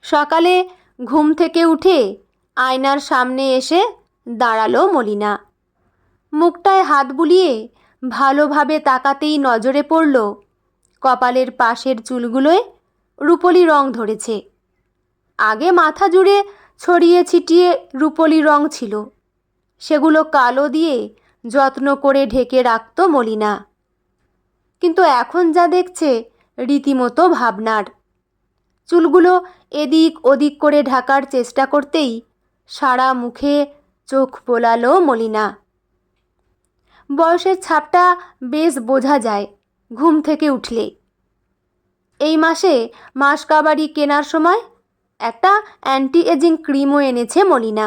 সকালে ঘুম থেকে উঠে আয়নার সামনে এসে দাঁড়ালো মলিনা। মুখটায় হাত বুলিয়ে ভালোভাবে তাকাতেই নজরে পড়ল কপালের পাশের চুলগুলোয় রুপোলি রং ধরেছে। আগে মাথা জুড়ে ছড়িয়ে ছিটিয়ে রুপোলি রং ছিল, সেগুলো কালো দিয়ে যত্ন করে ঢেকে রাখত মলিনা। কিন্তু এখন যা দেখছে রীতিমতো ভাবনার। চুলগুলো এদিক ওদিক করে ঢাকার চেষ্টা করতেই সারা মুখে চোখ বোলালো মলিনা। বয়সের ছাপটা বেশ বোঝা যায় ঘুম থেকে উঠলে। এই মাসে মাসকাবারি কেনার সময় একটা অ্যান্টি এজিং ক্রিমও এনেছে মলিনা।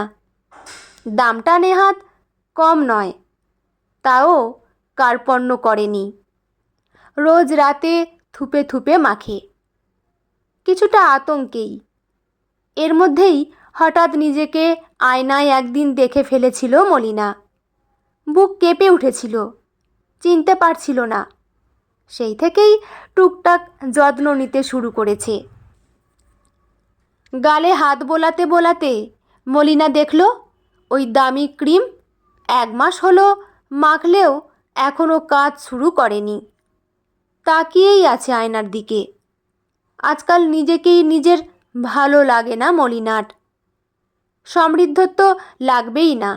দামটা নেহাত কম নয়, তাও কার্পণ্য করেনি। রোজ রাতে থুপে থুপে মাখে, কিছুটা আতঙ্কেই। এর মধ্যেই হঠাৎ নিজেকে আয়নায় একদিন দেখে ফেলেছিল মলিনা। বুক কেঁপে উঠেছিল, চিনতে পারছিল না। সেই থেকেই টুকটাক যত্ন নিতে শুরু করেছে। গালে হাত বোলাতে বোলাতে মলিনা দেখল ওই দামি ক্রিম 1 মাস হলো মাখলেও এখনও কাজ শুরু করেনি। তাকিয়েই আছে আয়নার দিকে। আজকাল নিজেকেই নিজের ভালো লাগে না মলিনার। সমৃদ্ধর তো লাগবেই না।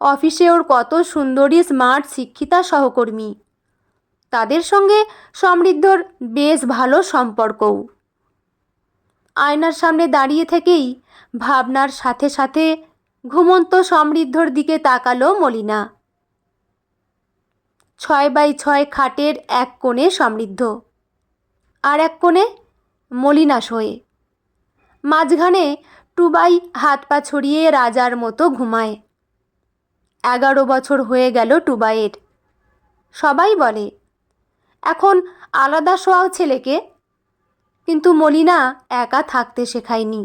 অফিসে ওর কত সুন্দরী স্মার্ট শিক্ষিতা সহকর্মী, তাদের সঙ্গে সমৃদ্ধর বেশ ভালো সম্পর্কও। আয়নার সামনে দাঁড়িয়ে থেকেই ভাবনার সাথে সাথে ঘুমন্ত সমৃদ্ধর দিকে তাকালো মলিনা। 6x6 খাটের এক কোণে সমৃদ্ধ, আর এক কোণে মলিনা শোয়ে। মাঝখানে টুবাই হাত পা ছড়িয়ে রাজার মতো ঘুমায়। 11 বছর হয়ে গেল টুবাইয়ের। সবাই বলে এখন আলাদা শোয়াও ছেলেকে, কিন্তু মলিনা একা থাকতে শেখায়নি।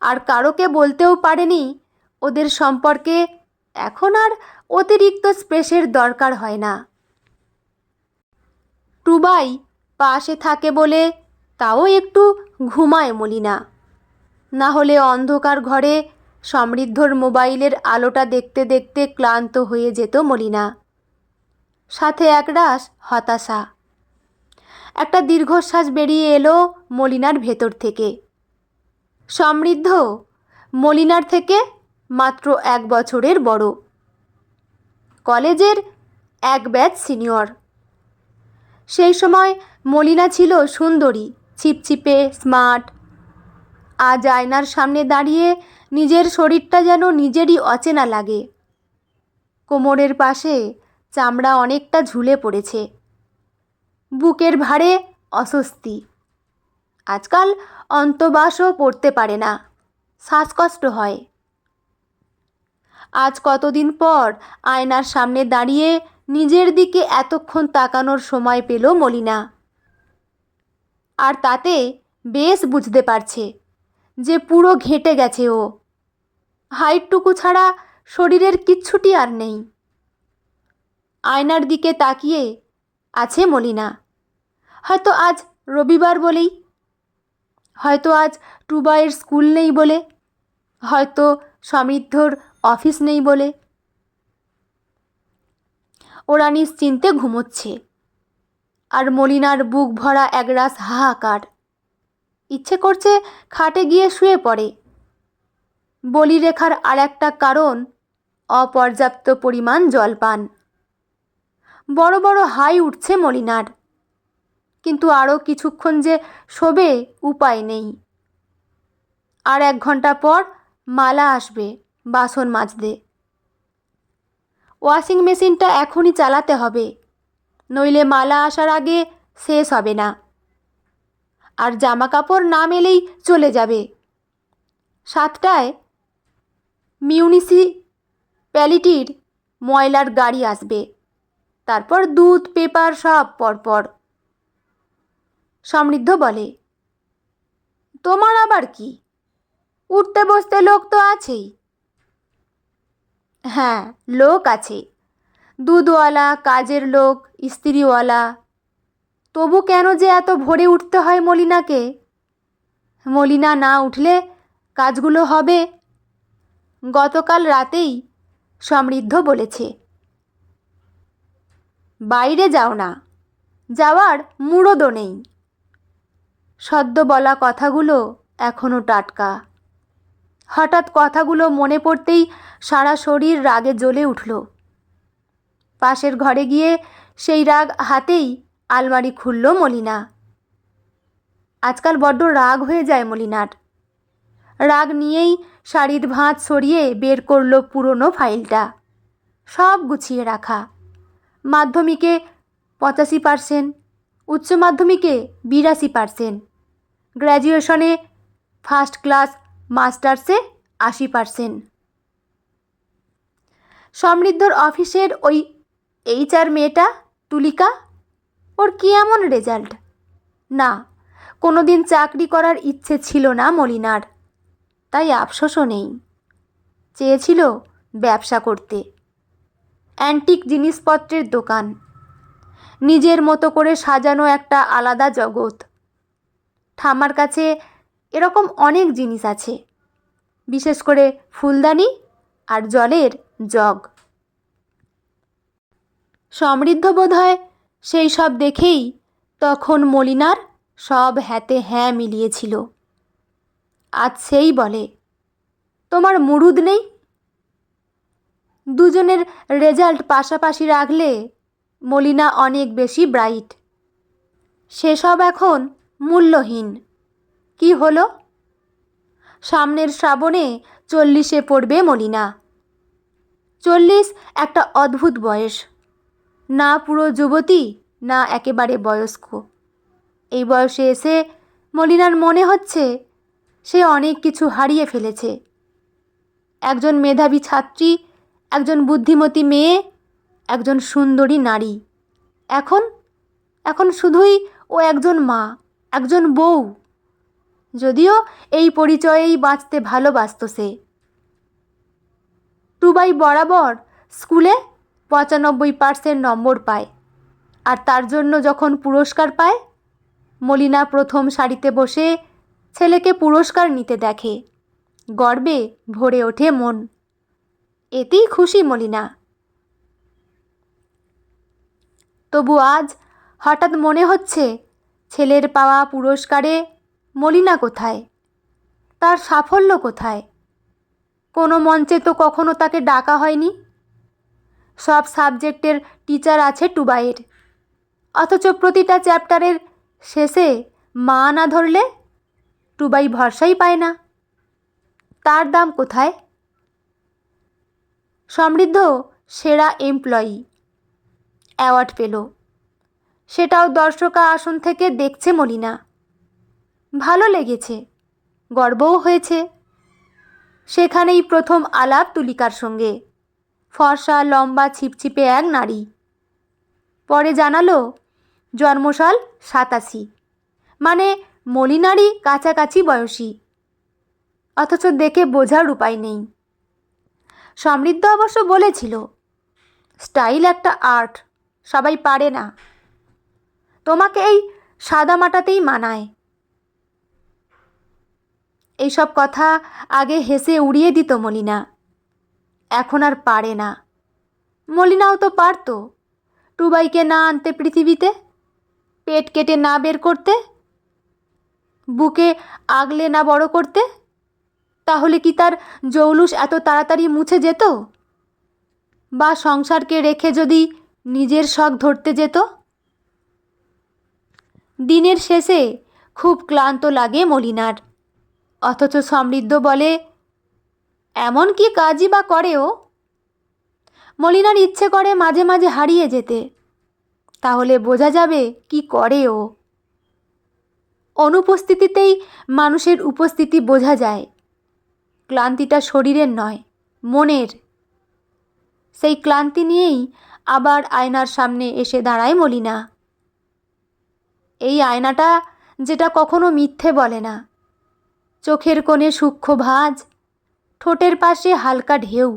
আর কারোকে বলতেও পারেনি ওদের সম্পর্কে এখন আর অতিরিক্ত স্পেসের দরকার হয় না। টুবাই পাশে থাকে বলে তাও একটু ঘুমায় মলিনা। না হলে অন্ধকার ঘরে সমৃদ্ধর মোবাইলের আলোটা দেখতে দেখতে ক্লান্ত হয়ে যেত মলিনা। সাথে একরাশ হতাশা। একটা দীর্ঘশ্বাস বেরিয়ে এলো মলিনার ভেতর থেকে। সমৃদ্ধ মলিনার থেকে মাত্র 1 বছরের বড়, কলেজের এক ব্যাচ সিনিয়র। সেই সময় মলিনা ছিল সুন্দরী, ছিপছিপে, স্মার্ট। আজ আয়নার সামনে দাঁড়িয়ে নিজের শরীরটা যেন নিজেরই অচেনা লাগে। কোমরের পাশে চামড়া অনেকটা ঝুলে পড়েছে, বুকের ভারে অস্বস্তি। আজকাল অন্তবাসও পড়তে পারে না, শ্বাসকষ্ট হয়। আজ কতদিন পর আয়নার সামনে দাঁড়িয়ে নিজের দিকে এতক্ষণ তাকানোর সময় পেল মলিনা। আর তাতে বেশ বুঝতে পারছে যে পুরো ঘেঁটে গেছে ও। হাইটটুকু ছাড়া শরীরের কিচ্ছুটি আর নেই। আয়নার দিকে তাকিয়ে আছে মলিনা। হয়তো আজ রবিবার বলেই, হয়তো আজ টুবাইয়ের স্কুল নেই বলে, হয়তো সমৃদ্ধর অফিস নেই বলে। ওরা নিশ্চিন্তে ঘুমোচ্ছে, আর মলিনার বুক ভরা একরাশ হাহাকার। ইচ্ছে করছে খাটে গিয়ে শুয়ে পড়ে। বলিরেখার আর একটা কারণ অপর্যাপ্ত পরিমাণ জলপান। বড় বড় হাই উঠছে মলিনার, কিন্তু আরও কিছুক্ষণ যে শোবে উপায় নেই। আর 1 ঘন্টা পর মালা আসবে বাসন মাজতে। ওয়াশিং মেশিনটা এখনই চালাতে হবে, নইলে মালা আসার আগে শেষ হবে না। আর জামা কাপড় না মেলেই চলে যাবে। 7টায় মিউনিসিপ্যালিটির ময়লার গাড়ি আসবে, তারপর দুধ পেপার সব পরপর। সমৃদ্ধ বলে, তোমার আবার কি, উঠতে বসতে লোক তো আছেই। হ্যাঁ, লোক আছে, দুধওয়ালা, কাজের লোক, ইস্ত্রিওয়ালা। তবু কেন যে এত ভোরে উঠতে হয় মলিনাকে? মলিনা না উঠলে কাজগুলো হবে। গতকাল রাতেই সমৃদ্ধ বলেছে, বাইরে যাও না, যাওয়ার মুরদও নেই। সদ্য বলা কথাগুলো এখনও টাটকা। হঠাৎ কথাগুলো মনে পড়তেই সারা শরীর রাগে জ্বলে উঠল। পাশের ঘরে গিয়ে সেই রাগ হাতেই আলমারি খুলল মলিনা। আজকাল বড্ড রাগ হয়ে যায় মলিনার। রাগ নিয়েই শাড়ির ভাঁজ সরিয়ে বের করল পুরনো ফাইলটা, সব গুছিয়ে রাখা। মাধ্যমিকে 85%, উচ্চ মাধ্যমিকে 82%, গ্র্যাজুয়েশনে ফার্স্ট ক্লাস, মাস্টার্সে 80%। সমৃদ্ধর অফিসের ওই HR মেয়েটা তুলিকা, ওর কি এমন রেজাল্ট? না, কোনোদিন চাকরি করার ইচ্ছে ছিল না মলিনার, তাই আফসোসও নেই। চেয়েছিল ব্যবসা করতে, অ্যান্টিক জিনিসপত্রের দোকান, নিজের মতো করে সাজানো একটা আলাদা জগৎ। ঠাম্মার কাছে এরকম অনেক জিনিস আছে, বিশেষ করে ফুলদানি আর জলের জগ। সমৃদ্ধ বোধহয় সেই সব দেখেই তখন মলিনার সব হ্যাঁতে হ্যাঁ মিলিয়েছিল। আজ সেই বলে, তোমার মুরুদ নেই? দুজনের রেজাল্ট পাশাপাশি রাখলে মলিনা অনেক বেশি ব্রাইট, সেসব এখন মূল্যহীন। কি হলো? সামনের শ্রাবণে 40-এ পড়বে মলিনা। 40 একটা অদ্ভুত বয়স, না পুরো যুবতী না একেবারে বয়স্ক। এই বয়সে এসে মলিনার মনে হচ্ছে সে অনেক কিছু হারিয়ে ফেলেছে। একজন মেধাবী ছাত্রী, একজন বুদ্ধিমতী মেয়ে, একজন সুন্দরী নারী। এখন এখন শুধুই ও একজন মা, একজন বউ। যদিও এই পরিচয়েই বাঁচতে ভালোবাসত সে। টুবাই বরাবর স্কুলে 95% নম্বর পায়, আর তার জন্য যখন পুরস্কার পায়, মলিনা প্রথম সারিতে বসে ছেলেকে পুরস্কার নিতে দেখে। গর্বে ভরে ওঠে মন। এতেই খুশি মলিনা। তবু আজ হঠাৎ মনে হচ্ছে, ছেলের পাওয়া পুরস্কারে মলিনা কোথায়? তার সাফল্য কোথায়? কোনো মঞ্চে তো কখনো তাকে ডাকা হয়নি। সব সাবজেক্টের টিচার আছে টুবাইয়ের, অথচ প্রতিটা চ্যাপ্টারের শেষে মা না ধরলে টুবাই ভরসাই পায় না। তার দাম কোথায়? সমৃদ্ধ সেরা এমপ্লয়ি অ্যাওয়ার্ড পেল, সেটাও দর্শকা আসন থেকে দেখছে মলিনা। ভালো লেগেছে, গর্বও হয়েছে। সেখানেই প্রথম আলাপ তুলিকার সঙ্গে। ফর্সা, লম্বা, ছিপছিপে এক নারী। পরে জানালো জন্মসাল 87, মানে মলিনারই কাছাকাছি বয়সী, অথচ দেখে বোঝার উপায় নেই। সমৃদ্ধ অবশ্য বলেছিল, স্টাইল একটা আর্ট, সবাই পারে না, তোমাকে এই সাদামাটাতেই মানায়। এইসব কথা আগে হেসে উড়িয়ে দিত মলিনা, এখন আর পারে না। মলিনাও তো পারত, টুবাইকে না আনতে পৃথিবীতে, পেট কেটে না বের করতে, বুকে আগলে না বড় করতে। তাহলে কি তার জৌলুস এত তাড়াতাড়ি মুছে যেত? বা সংসারকে রেখে যদি নিজের শখ ধরতে যেত? দিনের শেষে খুব ক্লান্ত লাগে মলিনার, অথচ সমৃদ্ধ বলে, এমন কি কাজই বা করে ও? মলিনার ইচ্ছে করে মাঝে মাঝে হারিয়ে যেতে, তাহলে বোঝা যাবে কি করে ও। অনুপস্থিতিতেই মানুষের উপস্থিতি বোঝা যায়। ক্লান্তিটা শরীরের নয়, মনের। সেই ক্লান্তি নিয়েই আবার আয়নার সামনে এসে দাঁড়ায় মলিনা। এই আয়নাটা যেটা কখনো মিথ্যে বলে না। চোখের কোণে সূক্ষ্ম ভাঁজ, ঠোঁটের পাশে হালকা ঢেউ,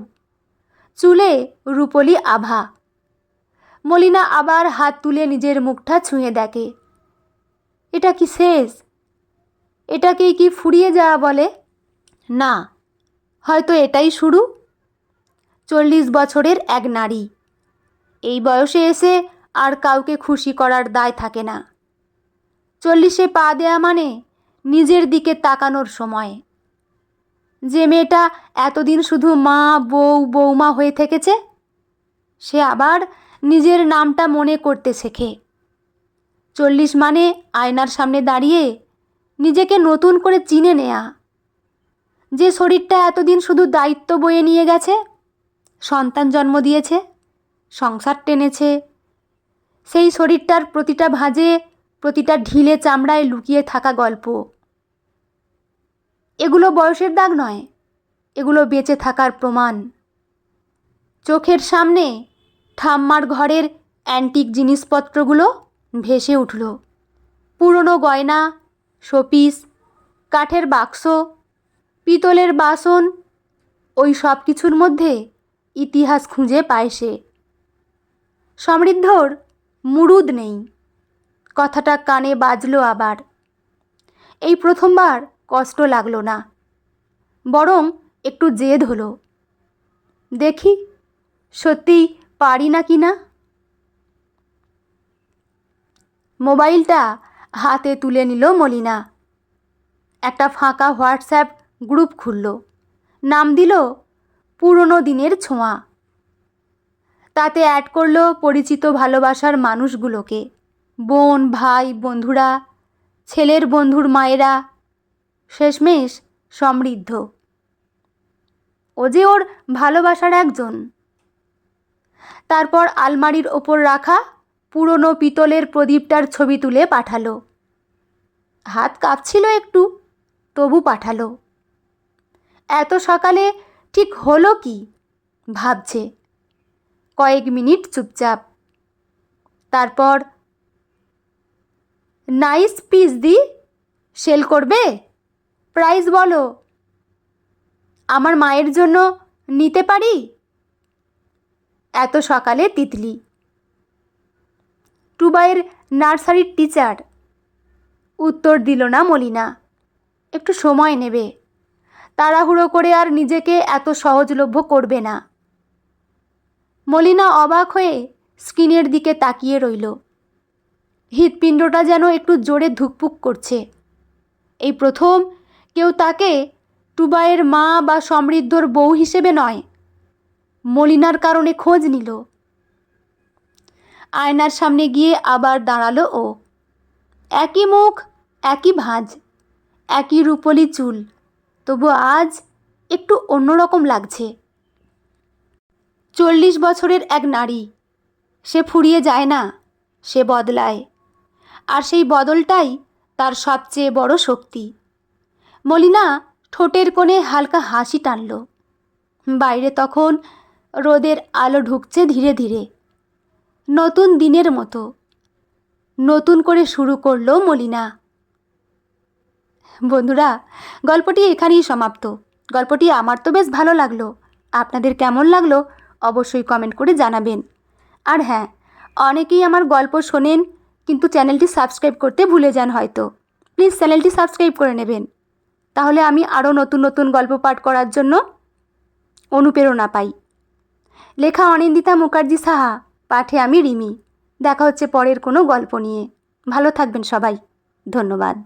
চুলে রূপলি আভা। মলিনা আবার হাত তুলে নিজের মুখটা ছুঁয়ে দেখে। এটা কি শেষ? এটাকেই কি ফুরিয়ে যাওয়া বলে? না, হয়তো এটাই শুরু। 40 বছরের এক নারী, এই বয়সে এসে আর কাউকে খুশি করার দায় থাকে না। 40-এ পা দেয়া মানে নিজের দিকে তাকানোর সময়। যে মেয়েটা এতদিন শুধু মা, বউ, বৌমা হয়ে থেকেছে, সে আবার নিজের নামটা মনে করতে শেখে। 40 মানে আয়নার সামনে দাঁড়িয়ে নিজেকে নতুন করে চিনে নেয়া। যে শরীরটা এতদিন শুধু দায়িত্ব বয়ে নিয়ে গেছে, সন্তান জন্ম দিয়েছে, সংসার টেনেছে, সেই শরীরটার প্রতিটা ভাঁজে, প্রতিটা ঢিলে চামড়ায় লুকিয়ে থাকা গল্প। এগুলো বয়সের দাগ নয়, এগুলো বেঁচে থাকার প্রমাণ। চোখের সামনে ঠাম্মার ঘরের অ্যান্টিক জিনিসপত্রগুলো ভেসে উঠল। পুরনো গয়না, শোপিস, কাঠের বাক্স, পিতলের বাসন, ওই সব কিছুর মধ্যে ইতিহাস খুঁজে পায় সে। সমৃদ্ধর মুরুদ নেই, কথাটা কানে বাজলো আবার। এই প্রথমবার কষ্ট লাগলো না, বরং একটু জেদ হলো। দেখি সত্যিই পারি না কি না। মোবাইলটা হাতে তুলে নিল মলিনা। একটা ফাঁকা হোয়াটসঅ্যাপ গ্রুপ খুলল, নাম দিল পুরনো দিনের ছোঁয়া। তাতে অ্যাড করলো পরিচিত ভালোবাসার মানুষগুলোকে, বোন, ভাই, বন্ধুরা, ছেলের বন্ধুর মায়েরা, শেষমেশ সমৃদ্ধ। ও যে ওর ভালোবাসার একজন। তারপর আলমারির ওপর রাখা পুরনো পিতলের প্রদীপটার ছবি তুলে পাঠালো। হাত কাঁপছিল একটু, তবু পাঠালো। এত সকালে ঠিক হলো কি ভাবছে। কয়েক মিনিট চুপচাপ। তারপর, নাইস পিস দি, সেল করবে? প্রাইস বলো। আমার মায়ের জন্য নিতে পারি? এত সকালে তিতলি। টুবাইয়ের নার্সারির টিচার। উত্তর দিল না মলিনা। একটু সময় নেবে, তাড়াহুড়ো করে আর নিজেকে এত সহজলভ্য করবে না। মলিনা অবাক হয়ে স্ক্রিনের দিকে তাকিয়ে রইল। হৃৎপিণ্ডটা যেন একটু জোরে ধুকপুক করছে। এই প্রথম কেউ তাকে টুবাইয়ের মা বা সমৃদ্ধর বউ হিসেবে নয়, মলিনার কারণে খোঁজ নিল। আয়নার সামনে গিয়ে আবার দাঁড়ালো ও। একই মুখ, একই ভাঁজ, একই রূপলি চুল, তবু আজ একটু অন্যরকম লাগছে। 40 বছরের এক নারী, সে ফুরিয়ে যায় না, সে বদলায়। আর সেই বদলটাই তার সবচেয়ে বড় শক্তি। মলিনা ঠোঁটের কোণে হালকা হাসি টানল। বাইরে তখন রোদের আলো ঢুকছে ধীরে ধীরে, নতুন দিনের মতো। নতুন করে শুরু করলো মলিনা। বন্ধুরা, গল্পটি এখানেই সমাপ্ত। গল্পটি আমার তো বেশ ভালো লাগলো, আপনাদের কেমন লাগলো অবশ্যই কমেন্ট করে জানাবেন। আর হ্যাঁ, অনেকেই আমার গল্প শোনেন কিন্তু চ্যানেলটি সাবস্ক্রাইব করতে ভুলে যান হয়তো। প্লিজ চ্যানেলটি সাবস্ক্রাইব করে নেবেন, তাহলে আমি আরও নতুন নতুন গল্প পাঠ করার জন্য অনুপ্রেরণা পাই। লেখা অনিন্দিতা মুখার্জি সাহা, পাঠে আমি রিমি। দেখা হচ্ছে পরের কোনো গল্প নিয়ে। ভালো থাকবেন সবাই, ধন্যবাদ।